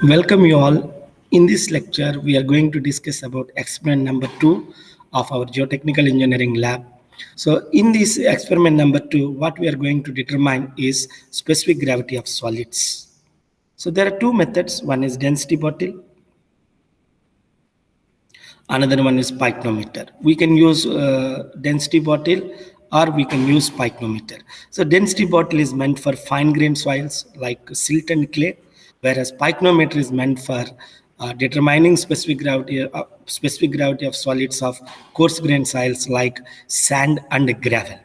Welcome you all. In this lecture, we are going to discuss about experiment number 2 of our geotechnical engineering lab. So in this experiment number 2, what we are going to determine is specific gravity of solids. So there are two methods. One is density bottle. Another one is pycnometer. We can use density bottle or we can use pycnometer. So density bottle is meant for fine grained soils like silt and clay, whereas pycnometer is meant for determining specific gravity of solids of coarse grained soils like sand and gravel.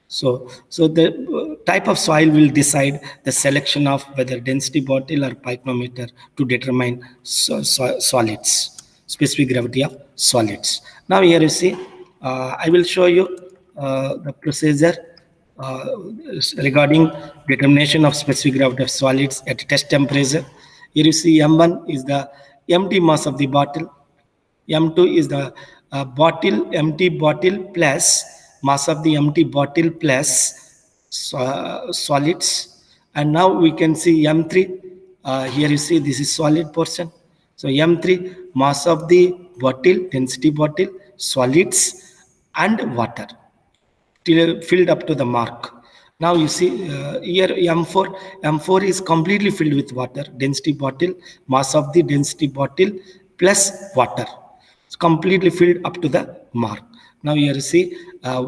So the type of soil will decide the selection of whether density bottle or pycnometer to determine solids, specific gravity of solids. Now here you see, I will show you the procedure uh, regarding determination of specific gravity of solids at test temperature. Here you see M1 is the empty mass of the bottle. M2 is the empty bottle plus mass of the empty bottle plus solids. And now we can see M3. Here you see this is solid portion. So M3 mass of the bottle, density bottle, solids and water till filled up to the mark. Now you see here M4 is completely filled with water, density bottle, mass of the density bottle plus water. It's completely filled up to the mark. Now here you see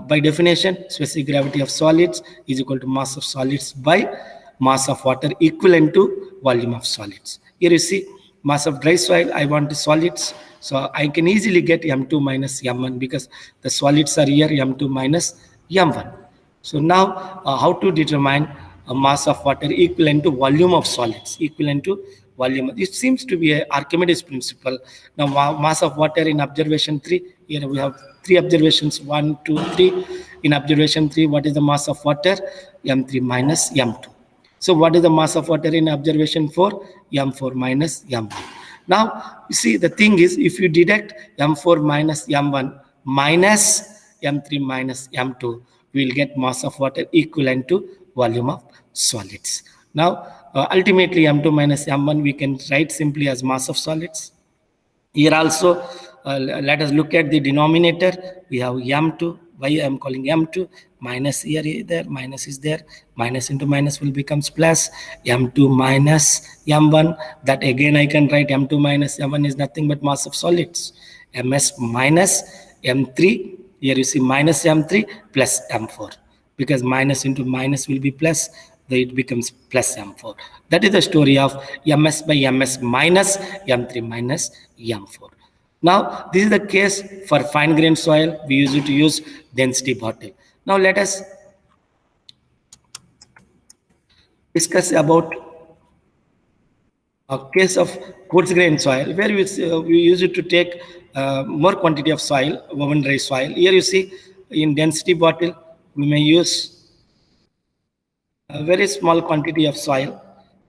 by definition specific gravity of solids is equal to mass of solids by mass of water equivalent to volume of solids. Here you see mass of dry soil, I want solids. So I can easily get M2 minus M1 because the solids are here M2 minus M1. So now how to determine a mass of water equivalent to volume of solids, equivalent to volume. It seems to be a Archimedes principle. Now mass of water in observation 3, here we have 3 observations, 1, 2, 3. In observation 3, what is the mass of water? M3 minus M2. So what is the mass of water in observation 4? M4 minus M1. Now, you see the thing is if you deduct M4 minus M1 minus M3 minus M2, we will get mass of water equivalent to volume of solids. Now, ultimately M2 minus M1 we can write simply as mass of solids. Here also, let us look at the denominator. We have M2. Why I am calling M2? Minus here is there, minus is there. Minus into minus will becomes plus. M2 minus M1. That again I can write M2 minus M1 is nothing but mass of solids. MS minus M3. Here you see minus M3 plus M4. Because minus into minus will be plus. It becomes plus M4. That is the story of MS by MS minus M3 minus M4. Now, this is the case for fine grained soil. We use it to use density bottle. Now, let us discuss about a case of coarse grained soil where we use it to take more quantity of soil, woven dry soil. Here you see in density bottle, we may use a very small quantity of soil.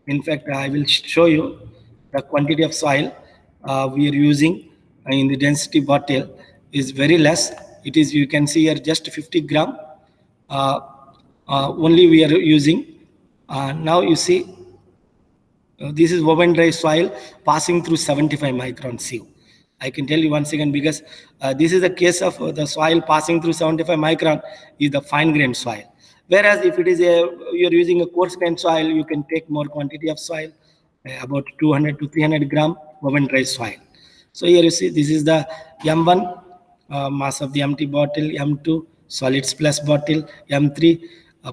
In fact, I will show you the quantity of soil we are using in the density bottle is very less. It is, you can see here, just 50 gram only we are using. Now you see this is woven dry soil passing through 75 micron sieve. I can tell you once again because this is the case of the soil passing through 75 micron is the fine grained soil. Whereas if it is you're using a coarse grained soil, you can take more quantity of soil, about 200 to 300 gram woven dry soil. So here you see this is the M1 mass of the empty bottle, M2 solids plus bottle, M3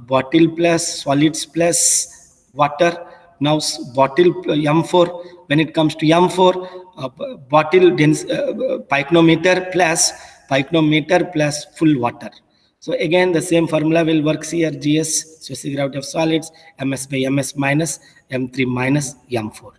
bottle plus solids plus water. Now bottle M4, when it comes to M4, bottle pycnometer plus full water. So again, the same formula will work here. GS, specific gravity of solids, MS by MS minus M3 minus M4.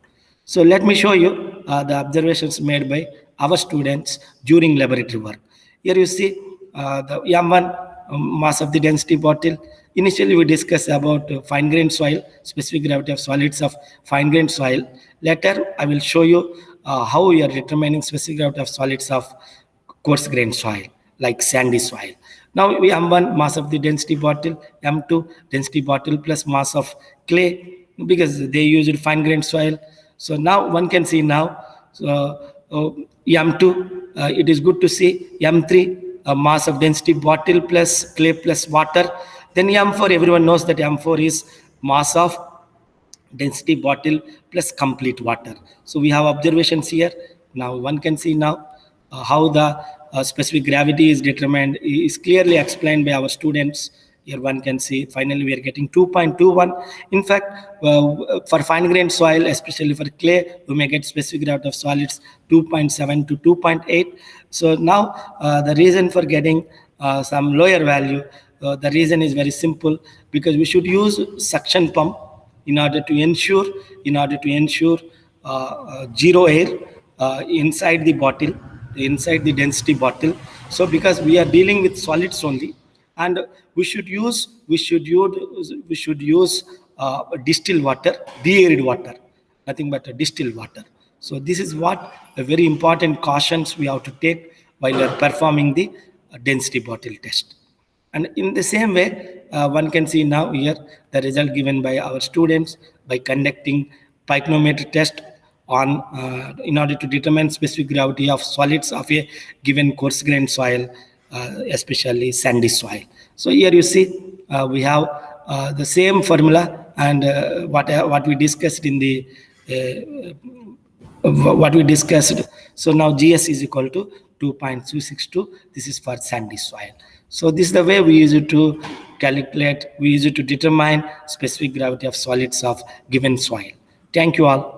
So let me show you the observations made by our students during laboratory work. Here you see the M1 mass of the density bottle. Initially, we discussed about fine grained soil, specific gravity of solids of fine grained soil. Later, I will show you how we are determining specific gravity of solids of coarse grained soil, like sandy soil. Now we M1 mass of the density bottle, M2 density bottle plus mass of clay because they used fine grained soil. So now one can see now. So M2, it is good to see. M3, mass of density bottle plus clay plus water. Then M4, everyone knows that M4 is mass of density bottle plus complete water. So we have observations here. Now one can see now how the specific gravity is determined is clearly explained by our students. Here one can see finally we are getting 2.21. In fact, for fine grained soil, especially for clay, we may get specific gravity of solids 2.7 to 2.8. So now the reason for getting some lower value, the reason is very simple, because we should use suction pump in order to ensure zero air inside the bottle, inside the density bottle. So because we are dealing with solids only, and we should use distilled water, de-arid water, nothing but a distilled water. So this is what a very important cautions we have to take while we are performing the density bottle test. And in the same way, one can see now here the result given by our students by conducting pycnometer test on in order to determine specific gravity of solids of a given coarse grained soil, especially sandy soil. So here you see we have the same formula, and what we discussed in the what we discussed. So now GS is equal to 2.262. This is for sandy soil. So this is the way we use it to calculate, we use it to determine specific gravity of solids of given soil. Thank you all.